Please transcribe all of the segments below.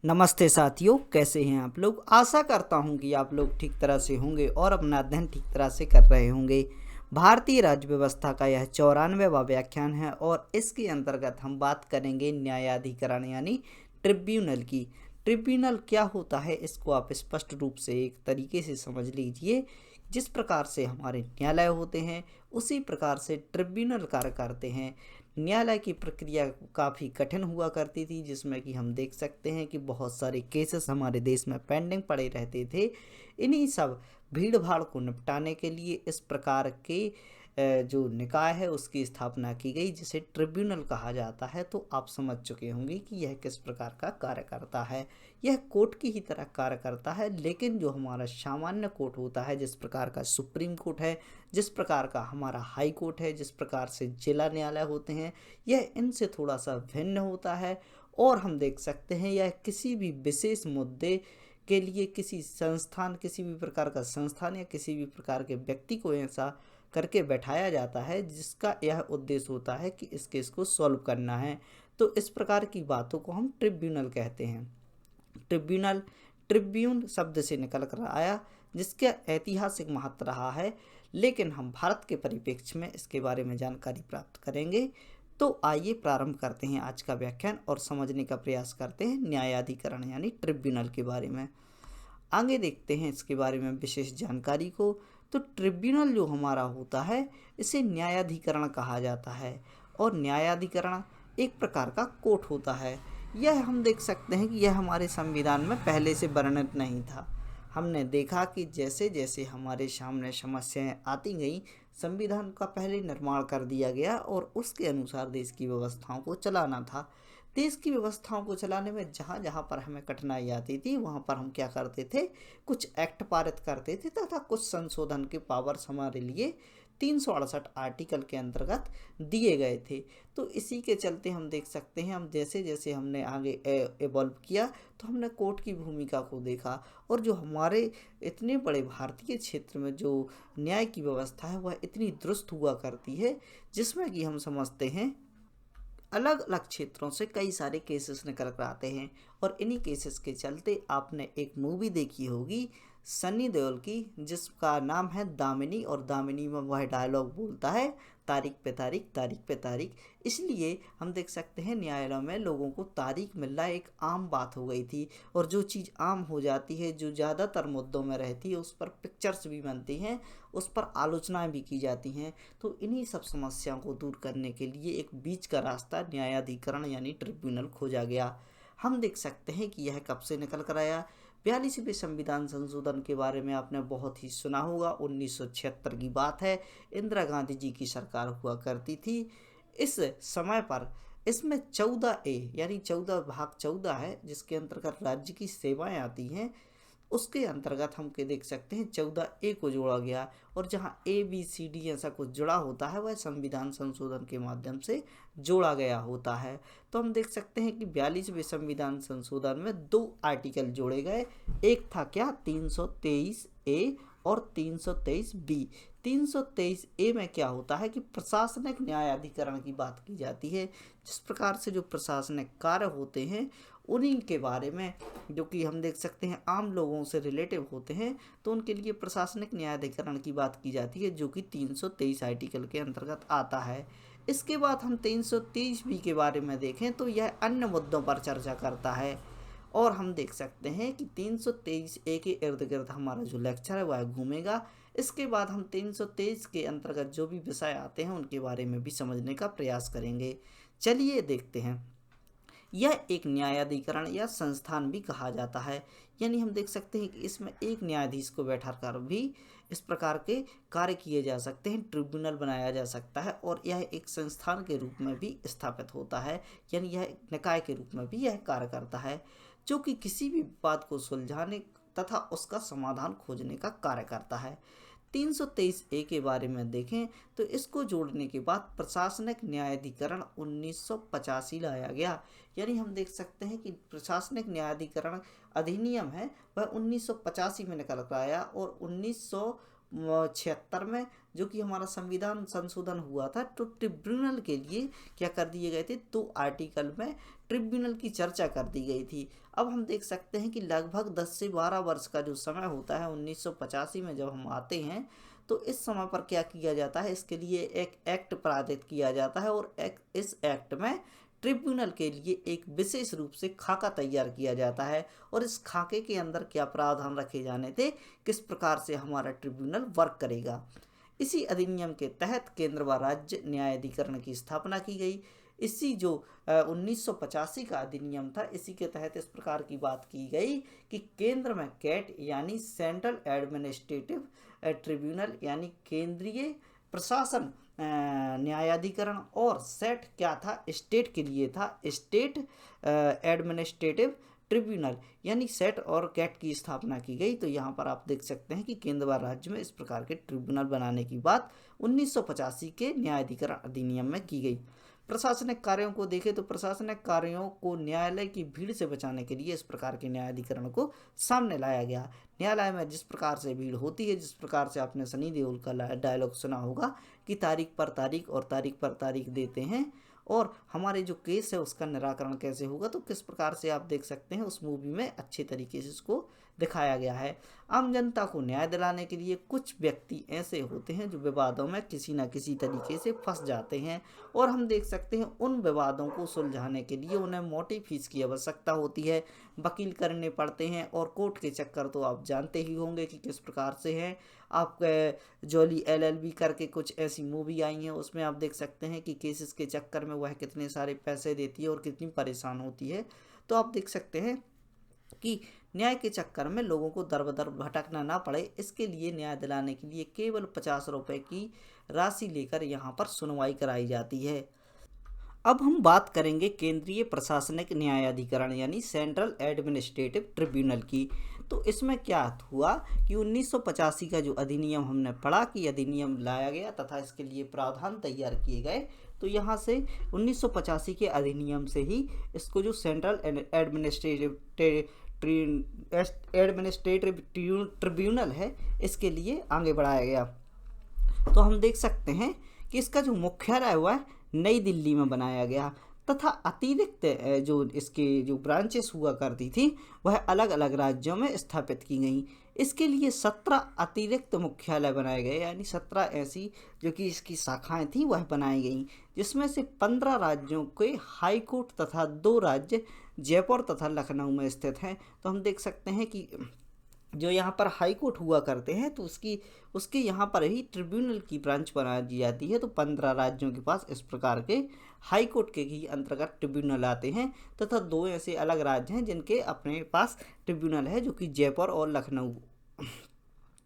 नमस्ते साथियों, कैसे हैं आप लोग। आशा करता हूं कि आप लोग ठीक तरह से होंगे और अपना अध्ययन ठीक तरह से कर रहे होंगे। भारतीय राज्य व्यवस्था का यह 94वां व्याख्यान है और इसके अंतर्गत हम बात करेंगे न्यायाधिकरण यानी ट्रिब्यूनल की। ट्रिब्यूनल क्या होता है इसको आप स्पष्ट रूप से एक तरीके से समझ लीजिए। जिस प्रकार से हमारे न्यायालय होते हैं उसी प्रकार से ट्रिब्यूनल कार्य करते हैं। न्यायालय की प्रक्रिया काफ़ी कठिन हुआ करती थी, जिसमें कि हम देख सकते हैं कि बहुत सारे केसेस हमारे देश में पेंडिंग पड़े रहते थे। इन्हीं सब भीड़ भाड़ को निपटाने के लिए इस प्रकार के जो निकाय है उसकी स्थापना की गई, जिसे ट्रिब्यूनल कहा जाता है। तो आप समझ चुके होंगे कि यह किस प्रकार का कार्य करता है। यह कोर्ट की ही तरह कार्य करता है, लेकिन जो हमारा सामान्य कोर्ट होता है, जिस प्रकार का सुप्रीम कोर्ट है, जिस प्रकार का हमारा हाई कोर्ट है, जिस प्रकार से जिला न्यायालय होते हैं, यह इनसे थोड़ा सा भिन्न होता है। और हम देख सकते हैं यह किसी भी विशेष मुद्दे के लिए किसी संस्थान, किसी भी प्रकार का संस्थान या किसी भी प्रकार के व्यक्ति को ऐसा करके बैठाया जाता है जिसका यह उद्देश्य होता है कि इस केस को सॉल्व करना है। तो इस प्रकार की बातों को हम ट्रिब्यूनल कहते हैं। ट्रिब्यूनल ट्रिब्यून शब्द से निकल कर आया, जिसका ऐतिहासिक महत्व रहा है, लेकिन हम भारत के परिप्रेक्ष्य में इसके बारे में जानकारी प्राप्त करेंगे। तो आइए प्रारंभ करते हैं आज का व्याख्यान और समझने का प्रयास करते हैं न्यायाधिकरण यानी ट्रिब्यूनल के बारे में। आगे देखते हैं इसके बारे में विशेष जानकारी को। तो ट्रिब्यूनल जो हमारा होता है इसे न्यायाधिकरण कहा जाता है, और न्यायाधिकरण एक प्रकार का कोर्ट होता है। यह हम देख सकते हैं कि यह हमारे संविधान में पहले से वर्णित नहीं था। हमने देखा कि जैसे जैसे हमारे सामने समस्याएं आती गईं, संविधान का पहले निर्माण कर दिया गया और उसके अनुसार देश की व्यवस्थाओं को चलाना था। देश की व्यवस्थाओं को चलाने में जहाँ जहाँ पर हमें कठिनाई आती थी वहाँ पर हम क्या करते थे, कुछ एक्ट पारित करते थे तथा कुछ संशोधन के पावर्स हमारे लिए 368 आर्टिकल के अंतर्गत दिए गए थे। तो इसी के चलते हम देख सकते हैं, हम जैसे जैसे हमने आगे एवॉल्व किया तो हमने कोर्ट की भूमिका को देखा, और जो हमारे इतने बड़े भारतीय क्षेत्र में जो न्याय की व्यवस्था है वह इतनी दुरुस्त हुआ करती है, जिसमें कि हम समझते हैं अलग अलग क्षेत्रों से कई सारे केसेस निकल कर आते हैं। और इन्हीं केसेस के चलते आपने एक मूवी देखी होगी सनी देओल की, जिसका नाम है दामिनी, और दामिनी में वह डायलॉग बोलता है, तारीख पे तारीख, तारीख पे तारीख। इसलिए हम देख सकते हैं न्यायालयों में लोगों को तारीख मिलना एक आम बात हो गई थी। और जो चीज़ आम हो जाती है, जो ज़्यादातर मुद्दों में रहती है, उस पर पिक्चर्स भी बनती हैं, उस पर आलोचनाएं भी की जाती हैं। तो इन्हीं सब समस्याओं को दूर करने के लिए एक बीच का रास्ता न्यायाधिकरण यानी ट्रिब्यूनल खोजा गया। हम देख सकते हैं कि यह कब से निकल कर आया। 42वें संविधान संशोधन के बारे में आपने बहुत ही सुना होगा। 1976 की बात है, इंदिरा गांधी जी की सरकार हुआ करती थी। इस समय पर इसमें 14A यानी 14 भाग 14 है, जिसके अंतर्गत राज्य की सेवाएं आती हैं। उसके अंतर्गत हम के देख सकते हैं 14A को जोड़ा गया, और जहां ABCD ऐसा कुछ जुड़ा होता है वह संविधान संशोधन के माध्यम से जोड़ा गया होता है। तो हम देख सकते हैं कि 42वें संविधान संशोधन में 2 आर्टिकल जोड़े गए। एक था क्या, 323A और 323B। 323A में क्या होता है कि प्रशासनिक न्यायाधिकरण की बात की जाती है। जिस प्रकार से जो प्रशासनिक कार्य होते हैं उन्हीं के बारे में, जो कि हम देख सकते हैं आम लोगों से रिलेटिव होते हैं, तो उनके लिए प्रशासनिक न्यायाधिकरण की बात की जाती है, जो कि 323 आर्टिकल के अंतर्गत आता है। इसके बाद हम 330B के बारे में देखें तो यह अन्य मुद्दों पर चर्चा करता है। और हम देख सकते हैं कि 323A के इर्द गिर्द हमारा जो लेक्चर है वह घूमेगा। इसके बाद हम 323 के अंतर्गत जो भी विषय आते हैं उनके बारे में भी समझने का प्रयास करेंगे। चलिए देखते हैं। यह एक न्यायाधिकरण या संस्थान भी कहा जाता है, यानी हम देख सकते हैं कि इसमें एक न्यायाधीश को बैठा कर भी इस प्रकार के कार्य किए जा सकते हैं, ट्रिब्यूनल बनाया जा सकता है, और यह एक संस्थान के रूप में भी स्थापित होता है, यानी यह एक निकाय के रूप में भी यह कार्य करता है, जो कि किसी भी बात को सुलझाने तथा उसका समाधान खोजने का कार्य करता है। 323A के बारे में देखें तो इसको जोड़ने के बाद प्रशासनिक न्यायाधिकरण 1985 लाया गया, यानी हम देख सकते हैं कि प्रशासनिक न्यायाधिकरण अधिनियम है वह 1985 में निकल कर आया, और 1976 में जो कि हमारा संविधान संशोधन हुआ था, तो ट्रिब्यूनल के लिए क्या कर दिए गए थे, 2 आर्टिकल में ट्रिब्यूनल की चर्चा कर दी गई थी। अब हम देख सकते हैं कि लगभग 10 से 12 वर्ष का जो समय होता है 1985 में जब हम आते हैं, तो इस समय पर क्या किया जाता है, इसके लिए एक एक्ट पारित किया जाता है और इस एक्ट में ट्रिब्यूनल के लिए एक विशेष रूप से खाका तैयार किया जाता है और इस खाके के अंदर क्या प्रावधान रखे जाने थे, किस प्रकार से हमारा ट्रिब्यूनल वर्क करेगा। इसी अधिनियम के तहत केंद्र व राज्य न्यायाधिकरण की स्थापना की गई। इसी जो 1985 का अधिनियम था, इसी के तहत इस प्रकार की बात की गई कि केंद्र में कैट यानी सेंट्रल एडमिनिस्ट्रेटिव ट्रिब्यूनल यानी केंद्रीय प्रशासन न्यायाधिकरण, और सेट क्या था, स्टेट के लिए था, स्टेट एडमिनिस्ट्रेटिव ट्रिब्यूनल यानी सेट और कैट की स्थापना की गई। तो यहाँ पर आप देख सकते हैं कि केंद्र व राज्य में इस प्रकार के ट्रिब्यूनल बनाने की बात 1985 के न्यायाधिकरण अधिनियम में की गई। प्रशासनिक कार्यों को देखें तो प्रशासनिक कार्यों को न्यायालय की भीड़ से बचाने के लिए इस प्रकार के न्यायाधिकरण को सामने लाया गया। न्यायालय में जिस प्रकार से भीड़ होती है, जिस प्रकार से आपने सनी देओल का डायलॉग सुना होगा कि तारीख पर तारीख और तारीख पर तारीख देते हैं और हमारे जो केस है उसका निराकरण कैसे होगा, तो किस प्रकार से आप देख सकते हैं उस मूवी में अच्छे तरीके से इसको दिखाया गया है। आम जनता को न्याय दिलाने के लिए कुछ व्यक्ति ऐसे होते हैं जो विवादों में किसी न किसी तरीके से फंस जाते हैं और हम देख सकते हैं उन विवादों को सुलझाने के लिए उन्हें मोटी फीस की आवश्यकता होती है, वकील करने पड़ते हैं और कोर्ट के चक्कर तो आप जानते ही होंगे कि किस प्रकार से हैं। आप जॉली LLB करके कुछ ऐसी मूवी आई हैं, उसमें आप देख सकते हैं कि केसेस के चक्कर में वह कितने सारे पैसे देती है और कितनी परेशान होती है। तो आप देख सकते हैं कि न्याय के चक्कर में लोगों को दर बदर भटकना ना पड़े, इसके लिए न्याय दिलाने के लिए केवल 50 रुपये की राशि लेकर यहाँ पर सुनवाई कराई जाती है। अब हम बात करेंगे केंद्रीय प्रशासनिक न्यायाधिकरण यानी सेंट्रल एडमिनिस्ट्रेटिव ट्रिब्यूनल की। तो इसमें क्या हुआ कि 1985 का जो अधिनियम हमने पढ़ा कि अधिनियम लाया गया तथा इसके लिए प्रावधान तैयार किए गए, तो यहाँ से 1985 के अधिनियम से ही इसको जो सेंट्रल एडमिनिस्ट्रेटिव ट्रिब्यूनल है इसके लिए आगे बढ़ाया गया। तो हम देख सकते हैं कि इसका जो मुख्यालय हुआ है नई दिल्ली में बनाया गया तथा अतिरिक्त जो इसके जो ब्रांचेस हुआ करती थी वह अलग अलग राज्यों में स्थापित की गई। इसके लिए 17 अतिरिक्त मुख्यालय बनाए गए यानी 17 ऐसी जो कि इसकी शाखाएं थी वह बनाई गई, जिसमें से 15 राज्यों के हाई कोर्ट तथा 2 राज्य जयपुर तथा लखनऊ में स्थित हैं। तो हम देख सकते हैं कि जो यहाँ पर हाई कोर्ट हुआ करते हैं तो उसके यहाँ पर ही ट्रिब्यूनल की ब्रांच बना दी जाती है। तो 15 राज्यों के पास इस प्रकार के हाई कोर्ट के ही अंतर्गत ट्रिब्यूनल आते हैं तथा 2 ऐसे अलग राज्य हैं जिनके अपने पास ट्रिब्यूनल है जो कि जयपुर और लखनऊ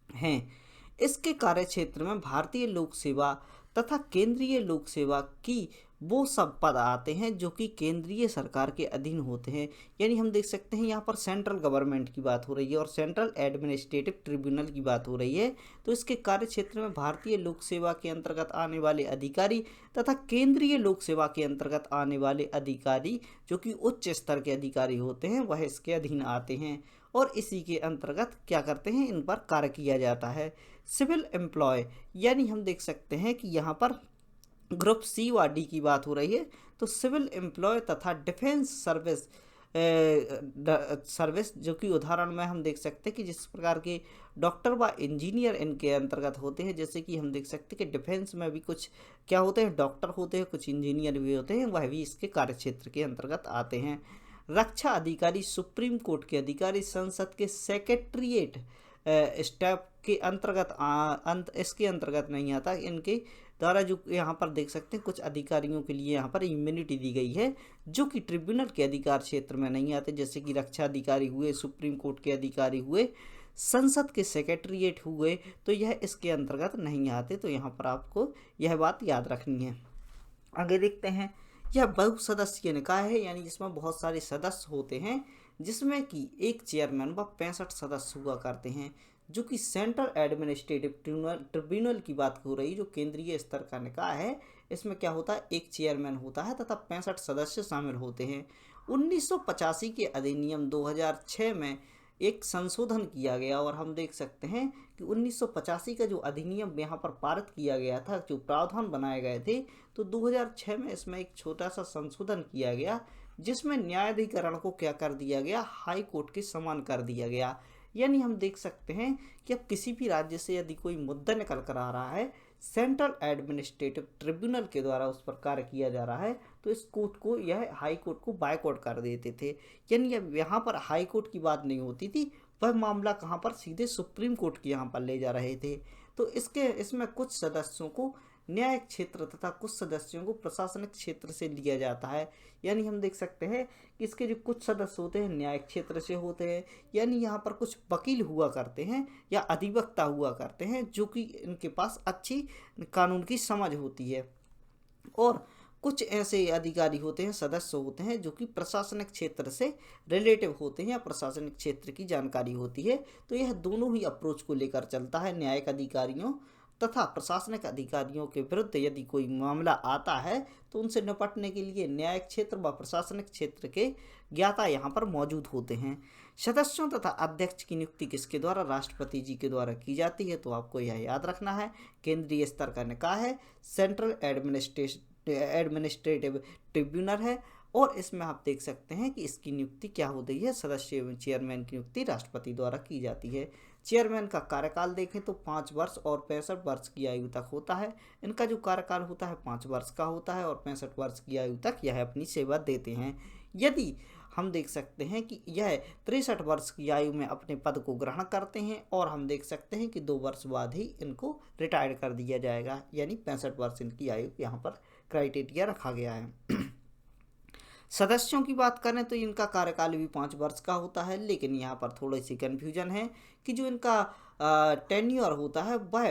हैं। इसके कार्य क्षेत्र में भारतीय लोक सेवा तथा केंद्रीय लोक सेवा की वो सब पद आते हैं जो कि केंद्रीय सरकार के अधीन होते हैं। यानी हम देख सकते हैं यहाँ पर सेंट्रल गवर्नमेंट की बात हो रही है और सेंट्रल एडमिनिस्ट्रेटिव ट्रिब्यूनल की बात हो रही है। तो इसके कार्य क्षेत्र में भारतीय लोक सेवा के अंतर्गत आने वाले अधिकारी तथा केंद्रीय लोक सेवा के अंतर्गत आने वाले अधिकारी जो कि उच्च स्तर के अधिकारी होते हैं वह इसके अधीन आते हैं और इसी के अंतर्गत क्या करते हैं, इन पर कार्य किया जाता है। सिविल एम्प्लॉय यानी हम देख सकते हैं कि यहाँ पर ग्रुप C व D की बात हो रही है। तो सिविल एम्प्लॉय तथा डिफेंस सर्विस जो कि उदाहरण में हम देख सकते हैं कि जिस प्रकार के डॉक्टर व इंजीनियर इनके अंतर्गत होते हैं, जैसे कि हम देख सकते हैं कि डिफेंस में भी कुछ क्या होते हैं, डॉक्टर होते हैं, कुछ इंजीनियर भी होते हैं, वह भी इसके कार्य क्षेत्र के अंतर्गत आते हैं। रक्षा अधिकारी, सुप्रीम कोर्ट के अधिकारी, संसद के सेक्रेटरीट स्टाफ के अंतर्गत इसके अंतर्गत नहीं आता। इनके द्वारा जो यहाँ पर देख सकते हैं कुछ अधिकारियों के लिए यहाँ पर इम्यूनिटी दी गई है जो कि ट्रिब्यूनल के अधिकार क्षेत्र में नहीं आते, जैसे कि रक्षा अधिकारी हुए, सुप्रीम कोर्ट के अधिकारी हुए, संसद के सेक्रेटरीट हुए, तो यह इसके अंतर्गत नहीं आते। तो यहाँ पर आपको यह बात याद रखनी है। आगे देखते हैं, यह बहुसदस्यीय निकाय है यानी जिसमें बहुत सारे सदस्य होते हैं, जिसमें कि एक चेयरमैन व 65 सदस्य हुआ करते हैं, जो कि सेंट्रल एडमिनिस्ट्रेटिव ट्रिब्यूनल की बात हो रही जो केंद्रीय स्तर का निकाय है। इसमें क्या होता है, एक चेयरमैन होता है तथा 65 सदस्य शामिल होते हैं। 1985 के अधिनियम 2006 में एक संशोधन किया गया और हम देख सकते हैं कि 1985 का जो अधिनियम यहाँ पर पारित किया गया था, जो प्रावधान बनाए गए थे, तो 2006 में इसमें एक छोटा सा संशोधन किया गया जिसमें न्यायाधिकरण को क्या कर दिया गया, हाई कोर्ट के समान कर दिया गया। यानी हम देख सकते हैं कि अब किसी भी राज्य से यदि कोई मुद्दा निकल कर आ रहा है, सेंट्रल एडमिनिस्ट्रेटिव ट्रिब्यूनल के द्वारा उस पर कार्य किया जा रहा है, तो इस कोर्ट को, यह हाई कोर्ट को बायकॉट कर देते थे। यानी अब यहाँ पर हाई कोर्ट की बात नहीं होती थी, वह मामला कहाँ पर सीधे सुप्रीम कोर्ट के यहाँ पर ले जा रहे थे। तो इसमें कुछ सदस्यों को न्यायिक क्षेत्र तथा कुछ सदस्यों को प्रशासनिक क्षेत्र से लिया जाता है। यानी हम देख सकते हैं कि इसके जो कुछ सदस्य होते हैं न्यायिक क्षेत्र से होते हैं, यानी यहाँ पर कुछ वकील हुआ करते हैं या अधिवक्ता हुआ करते हैं जो कि इनके पास अच्छी कानून की समझ होती है, और कुछ ऐसे अधिकारी होते हैं, सदस्य होते हैं जो कि प्रशासनिक क्षेत्र से रिलेटिव होते हैं या प्रशासनिक क्षेत्र की जानकारी होती है। तो यह दोनों ही अप्रोच को लेकर चलता है। न्यायिक अधिकारियों तथा प्रशासनिक अधिकारियों के विरुद्ध यदि कोई मामला आता है तो उनसे निपटने के लिए न्यायिक क्षेत्र व प्रशासनिक क्षेत्र के ज्ञाता यहाँ पर मौजूद होते हैं। सदस्यों तथा अध्यक्ष की नियुक्ति किसके द्वारा, राष्ट्रपति जी के द्वारा की जाती है। तो आपको यह याद रखना है, केंद्रीय स्तर का निकाय है, सेंट्रल एडमिनिस्ट्रेटिव ट्रिब्यूनल है, और इसमें आप देख सकते हैं कि इसकी नियुक्ति क्या होती है, सदस्य एवं चेयरमैन की नियुक्ति राष्ट्रपति द्वारा की जाती है। चेयरमैन का कार्यकाल देखें तो 5 वर्ष और 65 वर्ष की आयु तक होता है। इनका जो कार्यकाल होता है 5 वर्ष का होता है और 65 वर्ष की आयु तक यह अपनी सेवा देते हैं। यदि हम देख सकते हैं कि यह 63 वर्ष की आयु में अपने पद को ग्रहण करते हैं, और हम देख सकते हैं कि 2 वर्ष बाद ही इनको रिटायर कर दिया जाएगा, यानी 65 वर्ष इनकी आयु यहाँ पर क्राइटेरिया रखा गया है। सदस्यों की बात करें तो इनका कार्यकाल भी 5 वर्ष का होता है, लेकिन यहाँ पर थोड़ी सी कन्फ्यूजन है कि जो इनका टेन्योर होता है वह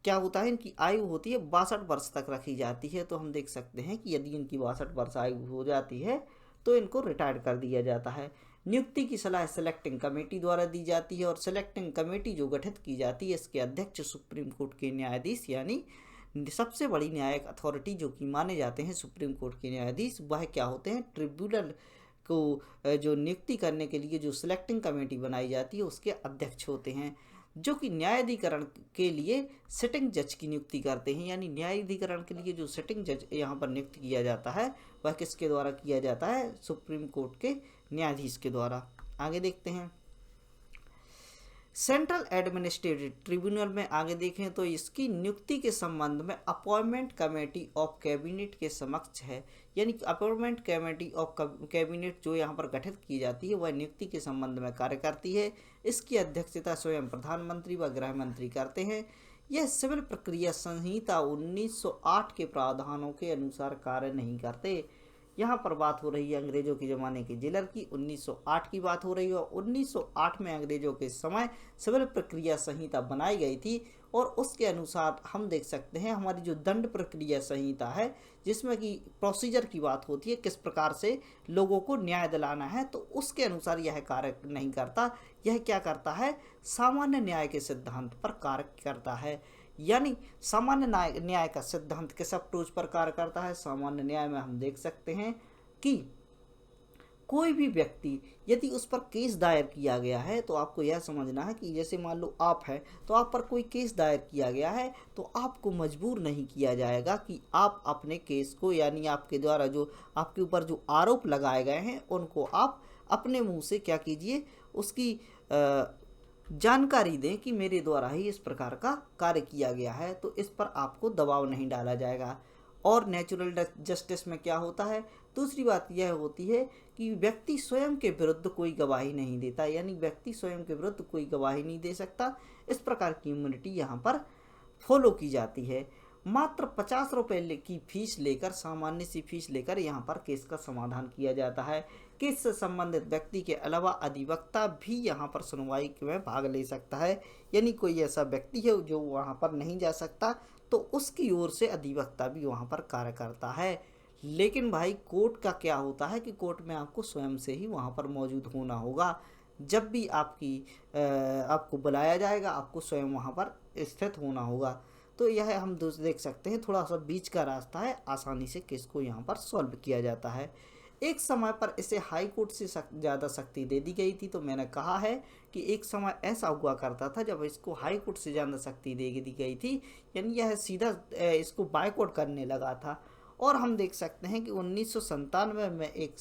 क्या होता है, इनकी आयु होती है 62 वर्ष तक रखी जाती है। तो हम देख सकते हैं कि यदि इनकी 62 वर्ष आयु हो जाती है तो इनको रिटायर कर दिया जाता है। नियुक्ति की सलाह सिलेक्टिंग कमेटी द्वारा दी जाती है, और सिलेक्टिंग कमेटी जो गठित की जाती है इसके अध्यक्ष सुप्रीम कोर्ट के न्यायाधीश, यानी सबसे बड़ी न्यायिक अथॉरिटी जो कि माने जाते हैं सुप्रीम कोर्ट के न्यायाधीश, वह क्या होते हैं, ट्रिब्यूनल को जो नियुक्ति करने के लिए जो सिलेक्टिंग कमेटी बनाई जाती है उसके अध्यक्ष होते हैं, जो कि न्यायाधिकरण के लिए सिटिंग जज की नियुक्ति करते हैं। यानी न्यायाधिकरण के लिए जो सिटिंग जज यहाँ पर नियुक्त किया जाता है वह किसके द्वारा किया जाता है, सुप्रीम कोर्ट के न्यायाधीश के द्वारा। आगे देखते हैं, सेंट्रल एडमिनिस्ट्रेटिव ट्रिब्यूनल में आगे देखें तो इसकी नियुक्ति के संबंध में अपॉइंटमेंट कमेटी ऑफ कैबिनेट के समक्ष है। यानी अपॉइंटमेंट कमेटी ऑफ कैबिनेट जो यहाँ पर गठित की जाती है वह नियुक्ति के संबंध में कार्य करती है। इसकी अध्यक्षता स्वयं प्रधानमंत्री व गृह मंत्री करते हैं। यह सिविल प्रक्रिया संहिता 1908 के प्रावधानों के अनुसार कार्य नहीं करते। यहाँ पर बात हो रही है अंग्रेजों के ज़माने के जेलर की, 1908 की बात हो रही है, और 1908 में अंग्रेजों के समय सिविल प्रक्रिया संहिता बनाई गई थी, और उसके अनुसार हम देख सकते हैं हमारी जो दंड प्रक्रिया संहिता है जिसमें कि प्रोसीजर की बात होती है, किस प्रकार से लोगों को न्याय दिलाना है, तो उसके अनुसार यह कार्य नहीं करता। यह क्या करता है, सामान्य न्याय के सिद्धांत पर कार्य करता है। यानी सामान्य न्याय का सिद्धांत किस अप्रोच पर कार्य करता है, सामान्य न्याय में हम देख सकते हैं कि कोई भी व्यक्ति यदि उस पर केस दायर किया गया है तो आपको यह समझना है कि जैसे मान लो आप हैं तो आप पर कोई केस दायर किया गया है तो आपको मजबूर नहीं किया जाएगा कि आप अपने केस को, यानी आपके द्वारा जो आपके ऊपर जो आरोप लगाए गए हैं उनको आप अपने मुंह से क्या कीजिए, उसकी जानकारी दें कि मेरे द्वारा ही इस प्रकार का कार्य किया गया है, तो इस पर आपको दबाव नहीं डाला जाएगा। और नेचुरल जस्टिस में क्या होता है, दूसरी बात यह होती है कि व्यक्ति स्वयं के विरुद्ध कोई गवाही नहीं देता, यानी व्यक्ति स्वयं के विरुद्ध कोई गवाही नहीं दे सकता। इस प्रकार की इम्यूनिटी यहाँ पर फॉलो की जाती है। मात्र 50 रुपये की फीस लेकर, सामान्य सी फीस लेकर यहाँ पर केस का समाधान किया जाता है। केस से संबंधित व्यक्ति के अलावा अधिवक्ता भी यहाँ पर सुनवाई में भाग ले सकता है। यानी कोई ऐसा व्यक्ति है जो वहाँ पर नहीं जा सकता तो उसकी ओर से अधिवक्ता भी वहाँ पर कार्य करता है। लेकिन भाई कोर्ट का क्या होता है कि कोर्ट में आपको स्वयं से ही वहाँ पर मौजूद होना होगा। जब भी आपको बुलाया जाएगा आपको स्वयं वहाँ पर स्थित होना होगा। तो यह हम देख सकते हैं थोड़ा सा बीच का रास्ता है, आसानी से केस को यहाँ पर सॉल्व किया जाता है। एक समय पर इसे हाई कोर्ट से ज़्यादा शक्ति दे दी गई थी। तो मैंने कहा है कि एक समय ऐसा हुआ करता था जब इसको हाई कोर्ट से ज़्यादा शक्ति दे दी गई थी, यानी यह सीधा इसको बायकॉट करने लगा था। और हम देख सकते हैं कि 1997 में एक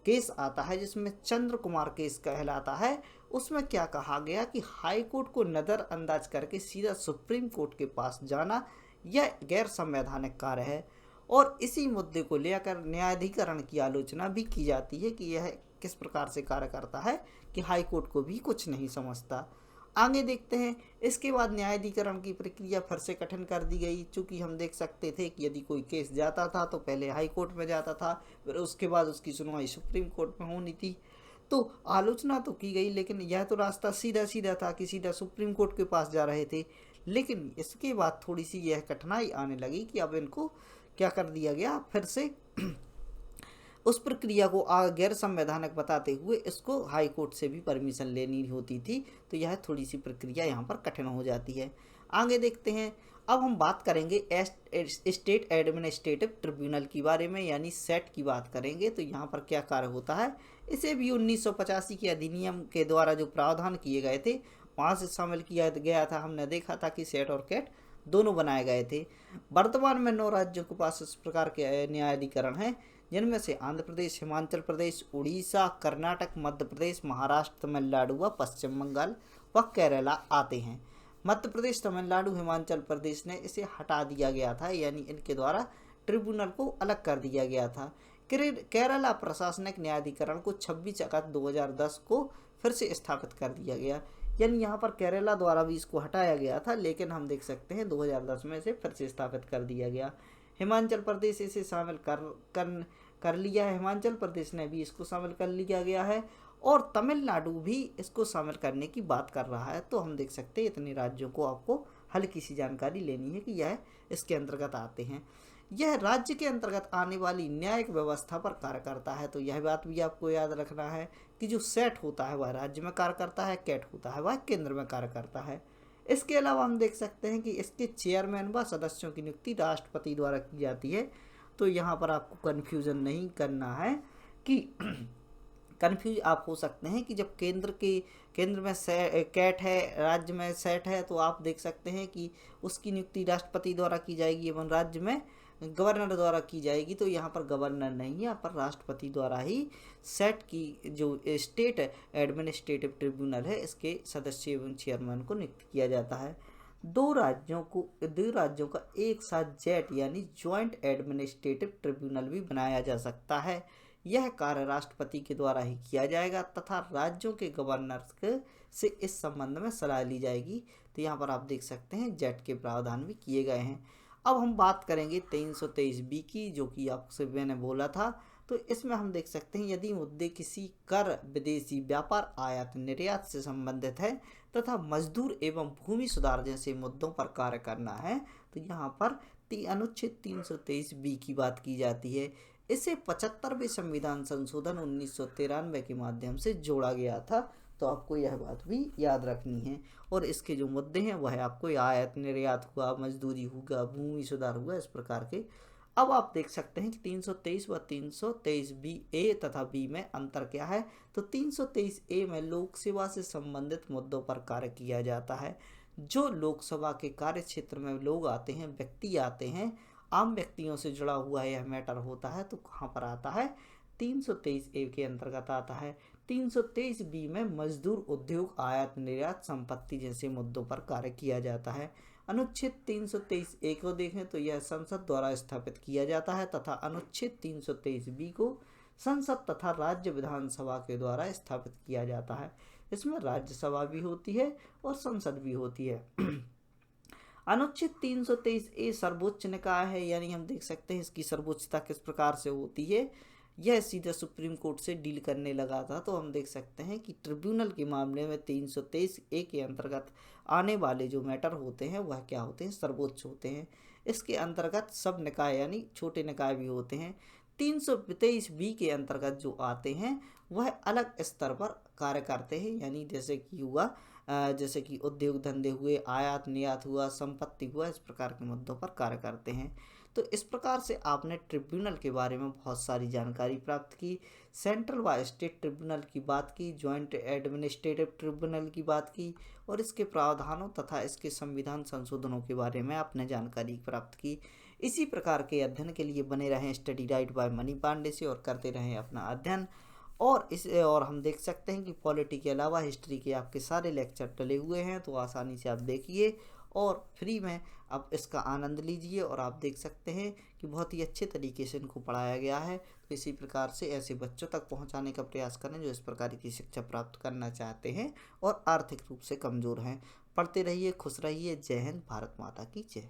केस आता है जिसमें चंद्र कुमार केस कहलाता है। उसमें क्या कहा गया कि हाई कोर्ट को नज़रअंदाज करके सीधा सुप्रीम कोर्ट के पास जाना यह गैर संवैधानिक कार्य है, और इसी मुद्दे को लेकर न्यायाधिकरण की आलोचना भी की जाती है कि यह किस प्रकार से कार्य करता है कि हाई कोर्ट को भी कुछ नहीं समझता। आगे देखते हैं। इसके बाद न्यायाधिकरण की प्रक्रिया फिर से कठिन कर दी गई, चूँकि हम देख सकते थे कि यदि कोई केस जाता था तो पहले हाई कोर्ट में जाता था, फिर उसके बाद उसकी सुनवाई सुप्रीम कोर्ट में होनी थी। तो आलोचना तो की गई, लेकिन यह तो रास्ता सीधा सीधा था कि सीधा सुप्रीम कोर्ट के पास जा रहे थे। लेकिन इसके बाद थोड़ी सी यह कठिनाई आने लगी कि अब इनको क्या कर दिया गया, फिर से उस प्रक्रिया को गैर संवैधानिक बताते हुए इसको हाई कोर्ट से भी परमिशन लेनी होती थी। तो यह थोड़ी सी प्रक्रिया यहाँ पर कठिन हो जाती है। आगे देखते हैं। अब हम बात करेंगे स्टेट एडमिनिस्ट्रेटिव ट्रिब्यूनल के बारे में, यानी सेट की बात करेंगे। तो यहाँ पर क्या कार्य होता है, इसे भी 1985 के अधिनियम के द्वारा जो प्रावधान किए गए थे वहाँ से शामिल किया गया था। हमने देखा था कि सेट और कैट दोनों बनाए गए थे। वर्तमान में 9 राज्यों के पास इस प्रकार के न्यायाधिकरण हैं, जिनमें से आंध्र प्रदेश, हिमाचल प्रदेश, उड़ीसा, कर्नाटक, मध्य प्रदेश, महाराष्ट्र, तमिलनाडु व पश्चिम बंगाल व केरला आते हैं। मध्य प्रदेश, तमिलनाडु, हिमाचल प्रदेश ने इसे हटा दिया गया था, यानी इनके द्वारा ट्रिब्यूनल को अलग कर दिया गया था। केरला प्रशासनिक न्यायाधिकरण को 26 अगस्त 2010 को फिर से स्थापित कर दिया गया, यानी यहाँ पर केरला द्वारा भी इसको हटाया गया था, लेकिन हम देख सकते हैं 2010 में इसे फिर से स्थापित कर दिया गया। हिमाचल प्रदेश इसे शामिल कर लिया है, हिमाचल प्रदेश ने भी इसको शामिल कर लिया गया है, और तमिलनाडु भी इसको शामिल करने की बात कर रहा है। तो हम देख सकते हैं इतने राज्यों को आपको हल्की सी जानकारी लेनी है कि यह इसके अंतर्गत आते हैं। यह राज्य के अंतर्गत आने वाली न्यायिक व्यवस्था पर कार्य करता है। तो यह बात भी आपको याद रखना है कि जो सेट होता है वह राज्य में कार्य करता है, कैट होता है वह केंद्र में कार्य करता है। इसके अलावा हम देख सकते हैं कि इसके चेयरमैन व सदस्यों की नियुक्ति राष्ट्रपति द्वारा की जाती है। तो यहाँ पर आपको कन्फ्यूज़न नहीं करना है कि कन्फ्यूज आप हो सकते हैं कि जब केंद्र में कैट है, राज्य में सेट है, तो आप देख सकते हैं कि उसकी नियुक्ति राष्ट्रपति द्वारा की जाएगी एवं राज्य में गवर्नर द्वारा की जाएगी। तो यहाँ पर गवर्नर नहीं, यहाँ पर राष्ट्रपति द्वारा ही सेट की जो स्टेट एडमिनिस्ट्रेटिव ट्रिब्यूनल है इसके सदस्य एवं चेयरमैन को नियुक्त किया जाता है। दो राज्यों का एक साथ जेट यानी ज्वाइंट एडमिनिस्ट्रेटिव ट्रिब्यूनल भी बनाया जा सकता है। यह कार्य राष्ट्रपति के द्वारा ही किया जाएगा तथा राज्यों के गवर्नर से इस संबंध में सलाह ली जाएगी। तो यहाँ पर आप देख सकते हैं जेट के प्रावधान भी किए गए हैं। अब हम बात करेंगे 323B की, जो कि आपसे मैंने बोला था। तो इसमें हम देख सकते हैं यदि मुद्दे किसी कर, विदेशी व्यापार, आयात निर्यात से संबंधित है तथा मजदूर एवं भूमि सुधार जैसे मुद्दों पर कार्य करना है, तो यहाँ पर अनुच्छेद 323B की बात की जाती है। इसे 75वें संविधान संशोधन 1993 के माध्यम से जोड़ा गया था। तो आपको यह बात भी याद रखनी है। और इसके जो मुद्दे हैं वह आपको आयात निर्यात हुआ, मजदूरी हुआ, भूमि सुधार हुआ, इस प्रकार के। अब आप देख सकते हैं कि 323 व 323B ए तथा बी में अंतर क्या है। तो 323A में लोक सेवा से संबंधित मुद्दों पर कार्य किया जाता है। जो लोकसभा के कार्य क्षेत्र में लोग आते हैं, व्यक्ति आते हैं, आम व्यक्तियों से जुड़ा हुआ यह मैटर होता है, तो कहाँ पर आता है, 323A के अंतर्गत आता है। 323B में मजदूर, उद्योग, आयात निर्यात, संपत्ति जैसे मुद्दों पर कार्य किया जाता है। अनुच्छेद 323A को देखें तो यह संसद द्वारा स्थापित किया जाता है तथा अनुच्छेद 323B को संसद तथा राज्य विधानसभा के द्वारा स्थापित किया जाता है। इसमें राज्यसभा भी होती है और संसद भी होती है। अनुच्छेद 323A सर्वोच्च निकाय है, यानी हम देख सकते हैं इसकी सर्वोच्चता किस प्रकार से होती है। यह सीधा सुप्रीम कोर्ट से डील करने लगा था। तो हम देख सकते हैं कि ट्रिब्यूनल के मामले में 323A के अंतर्गत आने वाले जो मैटर होते हैं वह क्या होते हैं, सर्वोच्च होते हैं। इसके अंतर्गत सब निकाय यानी छोटे निकाय भी होते हैं। 323B के अंतर्गत जो आते हैं वह अलग स्तर पर कार्य करते हैं, यानी जैसे कि उद्योग धंधे हुए, आयात निर्यात हुआ, संपत्ति हुआ, इस प्रकार के मुद्दों पर कार्य करते हैं। तो इस प्रकार से आपने ट्रिब्यूनल के बारे में बहुत सारी जानकारी प्राप्त की। सेंट्रल व स्टेट ट्रिब्यूनल की बात की, जॉइंट एडमिनिस्ट्रेटिव ट्रिब्यूनल की बात की और इसके प्रावधानों तथा इसके संविधान संशोधनों के बारे में आपने जानकारी प्राप्त की। इसी प्रकार के अध्ययन के लिए बने रहें study right by Mani Pandey से और करते रहें अपना अध्ययन। और हम देख सकते हैं कि पॉलिटी के अलावा हिस्ट्री के आपके सारे लेक्चर डले हुए हैं, तो आसानी से आप देखिए और फ्री में आप इसका आनंद लीजिए। और आप देख सकते हैं कि बहुत ही अच्छे तरीके से इनको पढ़ाया गया है। तो इसी प्रकार से ऐसे बच्चों तक पहुंचाने का प्रयास करें जो इस प्रकार की शिक्षा प्राप्त करना चाहते हैं और आर्थिक रूप से कमज़ोर हैं। पढ़ते रहिए, खुश रहिए। जय हिंद, भारत माता की जय।